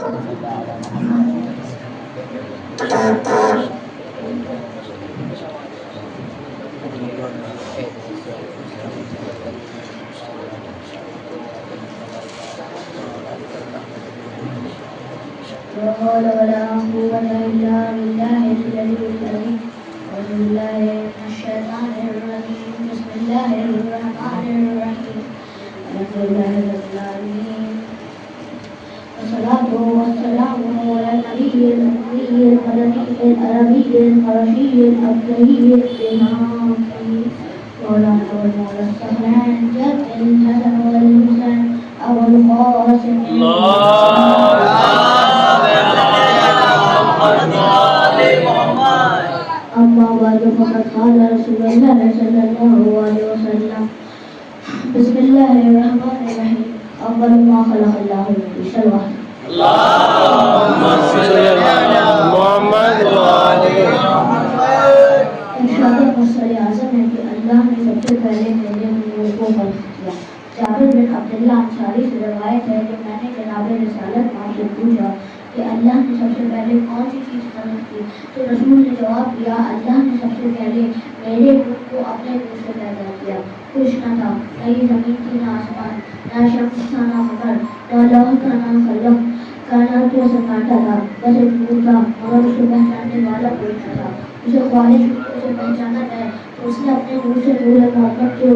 حول ولا قوة إلا بالله العلي العظيم. أعوذ بالله من الشيطان الرجيم. بسم الله الرحمن الرحيم. الحمد لله رب العالمين، والصلاة والسلام على النبي الأمي المدني العربي القرشي الأبدعي الإمام مولانا والمولى السهلان جد الحسن والحسين أبو القاسم. أما بعد فقد قال رسول الله صلى الله عليه وسلم: بسم الله الرحمن الرحيم. أول ما خلق الله الشلوى. اللهم صل على محمد وآل محمد. ارشاد مصطفی اعظم ہے کہ اللہ نے سب سے پہلے میرے نور کو خلق کیا. جابر بن عبداللہ انصاری سے روایت ہے کہ میں نے جناب رسالت ماں سے پوچھا کہ اللہ نے سب سے پہلے کون سی چیز خلق کی؟ تو رسول نے جواب دیا: اللہ نے سب سے پہلے میرے روح کو اپنے روح سے پیدا کیا. کچھ نہ تھا، نہ یہ زمین تھی، نہ آسمان، نہ شمس تھا، نہ قمر، نہ لوح تھا، نہ قلم. کائنات کو سناٹا تھا، بس ایک نور تھا، مگر اسے پہچاننے والا کوئی نہ تھا. اسے خواہش ہوئی کہ اسے پہچانا جائے تو اس نے اپنے نور سے نور محمد کو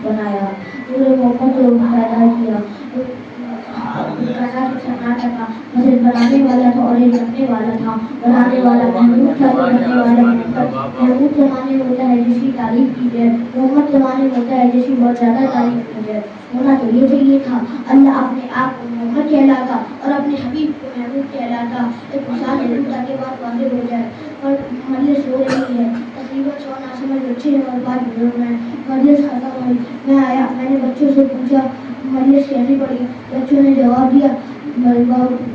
بنایا، نور محمد کو پیدا کیا. کائنات کو سناٹا تھا، بس ایک بنانے والا تھا اور ایک رکھنے والا تھا. بنانے والا محمود تھا تو رکھنے والا محمد. محمود کے معنی ہوتا ہے جس کی تعریف کی جائے، محمد کے معنی ہوتا ہے جس کی بہت زیادہ تعریف کی جائے. ہونا تو یہ چاہیے تھا اللہ اپنے آپ کو محمد کہلاتا اور اپنے حبیب کو محمود کہلاتا. ایک مثال ہے تاکہ بات واضح ہو جائے. اور مجلس ہو رہی ہے، تقریباً 100 بچے ہیں اور 5 بزرگ ہیں. مجلس ختم ہوئی، میں آیا، میں نے بچوں سے پوچھا مجلس کیسی پڑی؟ بچوں نے جواب دیا: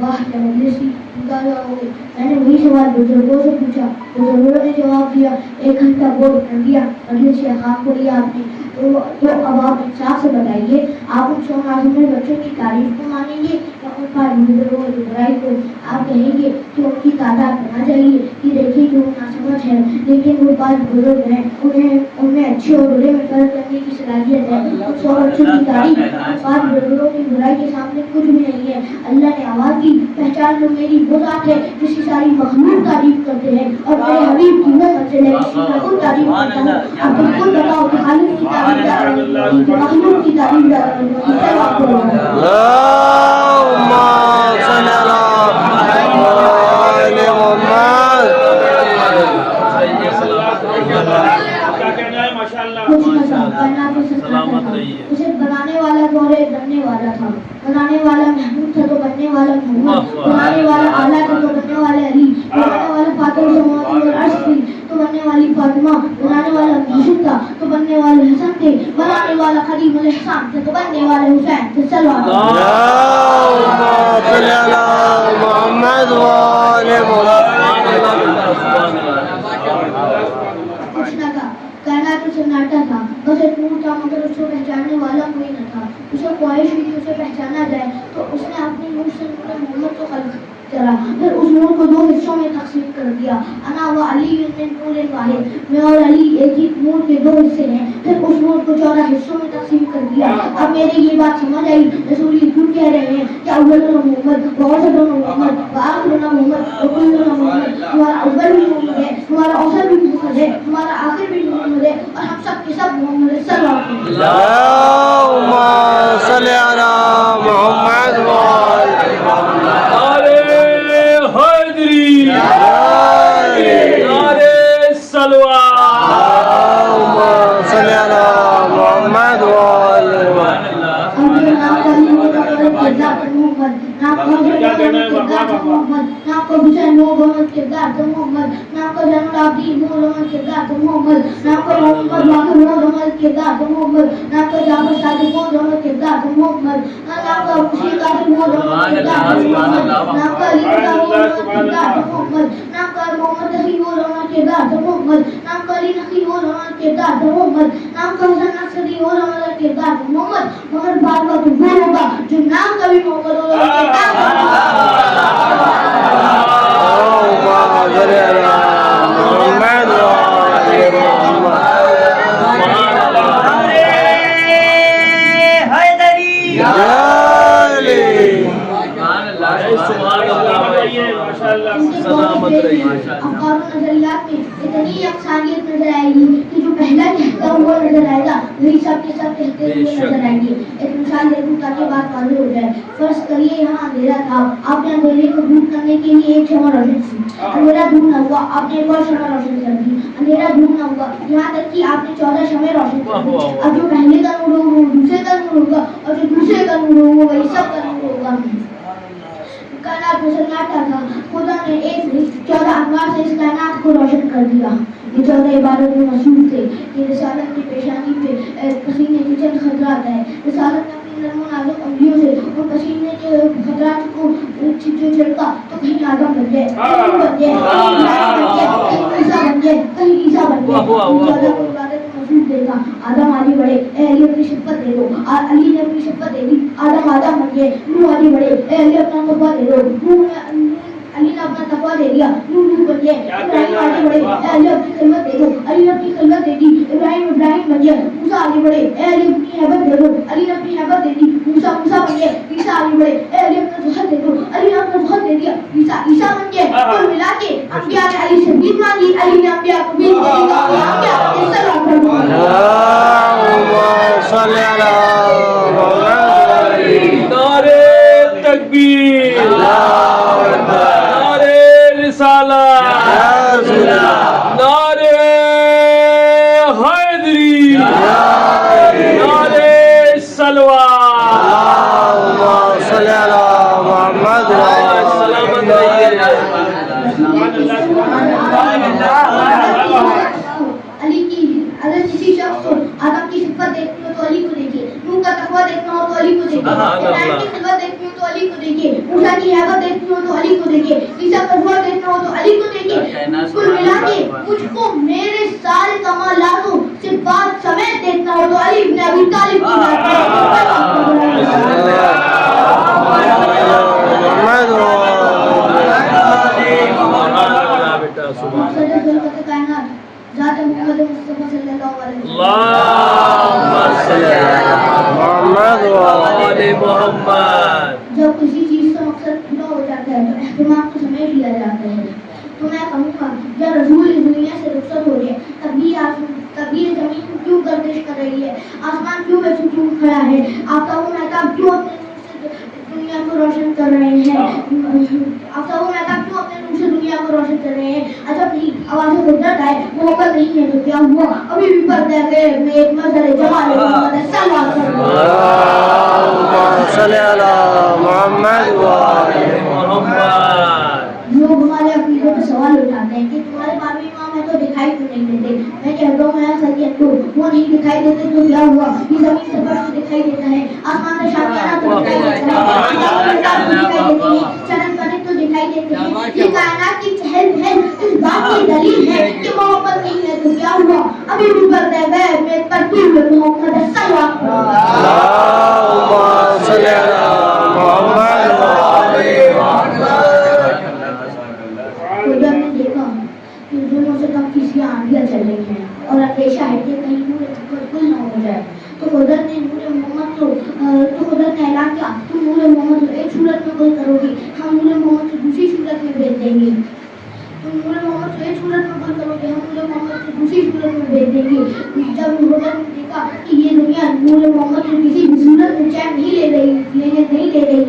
واہ کیا مجلس تھی، مطالعہ ہو گئی. میں نے وہی سوال بزرگوں سے پوچھا، بزرگوں نے جواب دیا: 1 گھنٹہ بورڈ کر دیا، مجلس سے خام کو لیا آپ نے. تو اب آپ انصاف سے بتائیے، آپ ان 100 بچوں کی تعریف کو مانیں گے یا ان 5 بزرگوں کی برائی کو؟ آپ کہیں گے کہ ان کی تعداد بنا چاہیے کہ دیکھیے کہ وہ ناسمجھ ہے، لیکن وہ 5 بزرگ ہیں، ان میں اچھے اور برے میں فرق کرنے کی صلاحیت ہے. 100 بچوں کی تعریف 5 بزرگوں کی برائی کے سامنے کچھ بھی نہیں ہے. اللہ نے آواز دی: پہچان لو میری وہ ذات ہے جس کی ساری مخلوق تعریف کرتے ہیں، اور میرے حبیب کی وہ منزل ہے جس کی میں خود تعریف کرتا ہوں. اب تم خود بتاؤ کہ خالق کی تعریف دار مخلوق کی تعریف دار. اسے بنانے والا تو اور ایک بننے والا تھا. بنانے والا محمود تھا تو بننے والا محمود. بنانے والا اعلیٰ تھا تو بننے والا علی. بنانے والا فاطمہ سماوات والارض تھی تو بننے والی فاطمہ. بنانے والا یوسف تھا تو بننے والے حسن تھے. بنانے والا خلیم الاحسان تھا تو بننے والے حسین تھے. کچھ نہ تھا، کائنات کو سناٹا تھا، بس ایک نور تھا، مگر اس کو پہچاننے والا کوئی نہ تھا. اسے خواہش ہوئی کہ اسے پہچانا جائے تو اس نے اپنے نور سے نور محمد کو خلق کرا. پھر اس نور کو 2 حصوں میں تقسیم کر دیا. انا و علی من نور واحد، میں اور علی ایک ہی نور کے 2 حصے ہیں. پھر اس نور کو 14 حصوں میں تقسیم کر دیا. اب میرے یہ بات سمجھ آئی، رسول کیوں کہہ رہے ہیں کہ اولنا محمد، وآخرنا محمد، وآخرنا محمد، وکلنا محمد. ہمارا اول بھی محمد ہے، ہمارا اوسط بھی محمد ہے، ہمارا آخر بھی محمد ہے، اور ہم سب کے سب محمد صلی اللہ علیہ وسلم. اللہم صل علی محمد وآل محمد. حیدری نعرے صلوات. اللہم صل علی محمد وآل محمد. نام کو حسین محمد کردار تو محمد، نام کو زین العابدین محمد کردار تو محمد، نام کو محمد باقر محمد کردار تو محمد، نام کو جعفر صادق محمد کردار تو محمد، نام کو مشیر قاسم محمد کردار تو محمد، نام کو علی محمد کردار تو محمد، نام کو محمد تقی محمد کردار تو محمد، نام کو علی نقی محمد کردار تو محمد، نام کو حسن نصری محمد کردار تو محمد. مگر بات تو وہ ہوگا جو نام کا بھی محمد ہوگا. سبحان اللہ ماشاءاللہ سلامت رہیے. افکار و نظریات میں اتنی یکسانیت نظر آئے گی کہ جو پہلا کہتا ہوا نظر آئے گا وہی سب کے سب کہتے ہوئے نظر آئیں گے. ایک مثال دے دوں تاکہ بات واضح ہو جائے. فرض کریے یہاں اندھیرا تھا, آپ نے اندھیرے کو دور کرنے کے لیے ایک شمع روشن کی. اندھیرا دور نہ ہوا, آپ نے ایک اور شمع روشن کر دی. اندھیرا دور نہ ہوا, یہاں تک کہ آپ نے 14 شمع روشن کر دی. اب جو پہلے کا نور ہوگا وہ دوسرے کا نور ہوگا, اور جو دوسرے کا نور ہوگا وہی سب کا نور ہوگا. کائنات میں سناٹا تھا, خدا نے ایک 14 انوار سے اس کائنات کو روشن کر دیا. یہ 14 عبادت میں مشہور تھے. یہ رسالت کی پیشانی پہ پسینے کے چند خطرات ہیں. رسالت نے اپنی نرم و نازک انگلیوں سے ان پسینے کے خطرات کو جو چھڑکا تو کہیں آدم بن گئے, کہیں بن گئے, کہیں عیسیٰ بن گئے, کہیں عیسیٰ بن گئے. 14 عبادت میں مشہور تھے. آدم آگے بڑھے, اے علی اپنی شفقت دے دو. علی نے اپنی شفقت دے دی, آدم بن گئے. نوح آگے بڑھے, اے علی اپنا تقویٰ دے دو. علی نے اپنا تقویٰ دے دیا, نوح بن گئے. ابراہیم آگے بڑھے, اے علی اپنی خلوت دے دو. علی نے اپنی خلوت دے دی. ابراہیم بن گئے. موسیٰ آگے بڑھے, اے علی اپنی ہیبت دے دو. علی نے اپنی ہیبت دے دی. موسیٰ بن گئے. عیسیٰ آگے بڑھے, اے علی اپنا ظہر دے دو. علی نے اپنا ظہر دے دیا. عیسیٰ بن گئے. کل ملا کے انبیاء نے علی سے بھیک مانگی, علی نے انبیاء کو بھیک دے دی. نعرے تکبیر, نعرے رسالت, نعرے حیدری, نعرے صلوات. سلامت رہیے. علی کی اگر کسی شخص کو آدم کی صفت دیکھنی ہو تو علی کو دیکھیے, نوح کا تقویٰ دیکھنا ہو تو علی کو دیکھیے, ابراہیم کی خلوت دیکھنی ہو تو علی کو دیکھیے, موسیٰ کی ہیبت دیکھنی ہو تو علی کو دیکھیے, عیسیٰ کا ظہور دیکھنا ہو تو علی کو دیکھیے. کل ملا کے مجھ کو میرے سارے کمالات و صفات سمیت دیکھنا ہو تو علی بن ابی طالب کی ذات ذات محمد مصطفیٰ صلی اللہ علیہ وسلم. اللہم صلی علی محمد و آل محمد. جب کسی چیز کا مقصد پورا ہو جاتا ہے تو اہتمام کو سمیٹ لیا جاتا ہے. تو میں کہوں گا جب رسول اس دنیا سے رخصت ہو گئے تب یہ زمین کیوں گردش کر رہی ہے, آسمان کیوں بے سکون کھڑا ہے, آفتاب و مہتاب کیوں اپنے نور سے دنیا کو روشن کر رہے ہیں, آفتاب و مہتاب کیوں اپنے نور سے دنیا کو روشن کر رہے ہیں. عجب نہیں, آواز قدرت آئے محبت نہیں ہے تو کیا ہوا, ابھی بھی پردہ غیب میں ایک منظر جمال محمد صلی محمد و آل محمد. لوگ ہمارے عقیدے پہ سوال اٹھاتے ہیں کہ تمہارے بارہویں امام ہے تو دکھائی کیوں نہیں دیتے. میں کہتا ہوں میں سر کے اندر وہ نہیں دکھائی دیتے تو کیا ہوا, یہ زمین سے فرش دکھائی دیتا ہے, آسمان سے شامیانہ تو دکھائی دیتا ہے, چرن پرت تو دکھائی دیتے ہیں. یہ کائنات کی چہل پہل اس بات کی دلیل ہے کہ محبت نہیں ہے تو کیا ہوا, ابھی بھی پردہ غیب میں ترتیب محمد صلی اللہ علیہ چل رہی ہیں اور اندیشہ ہے کہ کہیں نور کل نہ ہو جائے. تو قدرت نے نور محمد تو قدرت نے اعلان کیا تم نور محمد کو ایک صورت میں کل کرو گی, ہم نور محمد کو دوسری صورت میں بھیج دیں گے. تم نور محمد کو ایک صورت میں کل کرو گے, ہم نور محمد کو دوسری صورت میں بھیج دیں گے. جب قدرت نے دیکھا کہ یہ دنیا نور محمد کو کسی بھی صورت میں چین نہیں لے رہی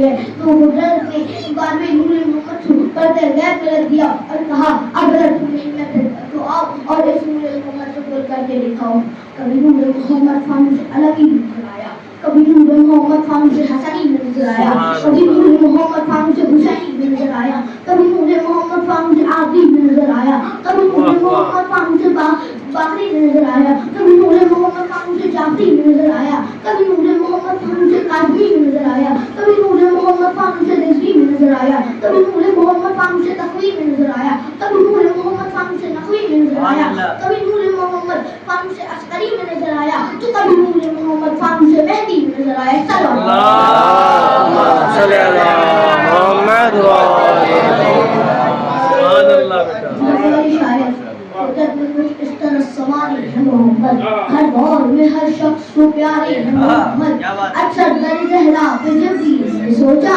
ہے تو قدرت نے بارہویں نور محمد کو پردہ غیب میں رکھ دیا اور کہا اگر تمہیں ہمت ہے تو آؤ اور اس نور محمد کو کھول کر کے دکھاؤ. کبھی نور محمد فانوس علوی نظر آیا, کبھی نور محمد فانوس حسنی نظر آیا, کبھی نور محمد فانوس حسینی نظر آیا, کبھی نور محمد فانوس عادی نظر آیا, کبھی نور محمد فانوس باقری نظر آیا, کبھی نور محمد فانوس جعفری نظر آیا, کبھی نور محمد فانوس قاسمی نظر آیا, کبھی نور محمد فانوس رضوی نظر آیا, کبھی نور محمد فانوس تقوی نظر آیا, کبھی نور محمد فانوس نقوی نظر آیا, کبھی نور محمد فانوس عسکری میں نظر آیا, تو کبھی نور محمد فانوس مہدی میں نظر آیا. صلی اللہ محمد و سبحان اللہ. ہر دور میں ہر شخص کو پیارے ہیں محمد. اکثر در زہرا پہ جب بھی سوچا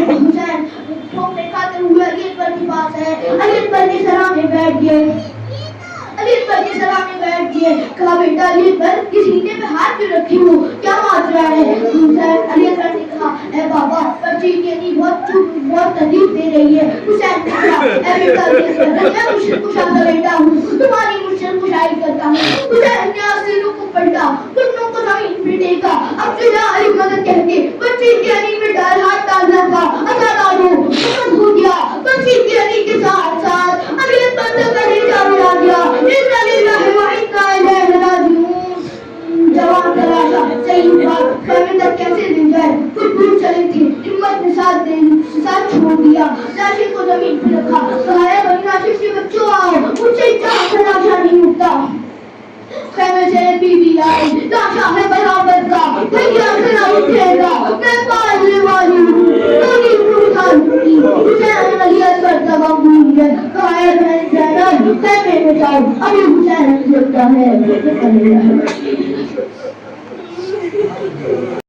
حسین ٹھوکرے کھاتے ہوئے علی اکبر کے پاس ہے. علی اکبر کے سامنے بیٹھ گئے. علی اکبر کے سامنے بیٹھ گئے. کہا بیٹا علی اکبر یہ سینے پہ ہاتھ کیوں رکھی ہو, کیا ماجرا ہے؟ حسین علی اکبر نے کہا اے بابا بچی کے لیے بہت تکلیف دے رہی ہے. حسین نے کہا اے بیٹا علی اکبر میں مشکل کشا کا بیٹا ہوں, تمہاری مشکل کشائی کرتا ہوں. حسین نے آستینوں کو پلٹا, گھٹنوں کو زمین پہ ٹیکا. اب چلا علی مدد کہہ کے بچی کے علی میں ہاتھ ڈالنا تھا. اچھا ڈالو مدد ہو گیا. بچی کے علی کے ساتھ ساتھ علی اکبر کا کلیجہ بھی آ گیا. جوان تلاشا صحیح بات خیمے تک کیسے دے جائے. کچھ دور چلے تھے, ہمت نے ساتھ چھوڑ دیا. ناشر کو زمین پہ رکھا. کہا ہے بھائی ناشر سے بچوں آؤ, مجھ سے چاہ کر ناشا نہیں اٹھتا. خیمے سے بی بی آئی. ناشا ہے برابر کا, بھیا سے نہ اٹھے گا, میں پالنے والی ہوں, میری اٹھا لوں گی. حسین علی اکبر کا مقبول ہے. کہا ہے بہن زینب خیمے میں جاؤ, ابھی حسین لگتا ہے.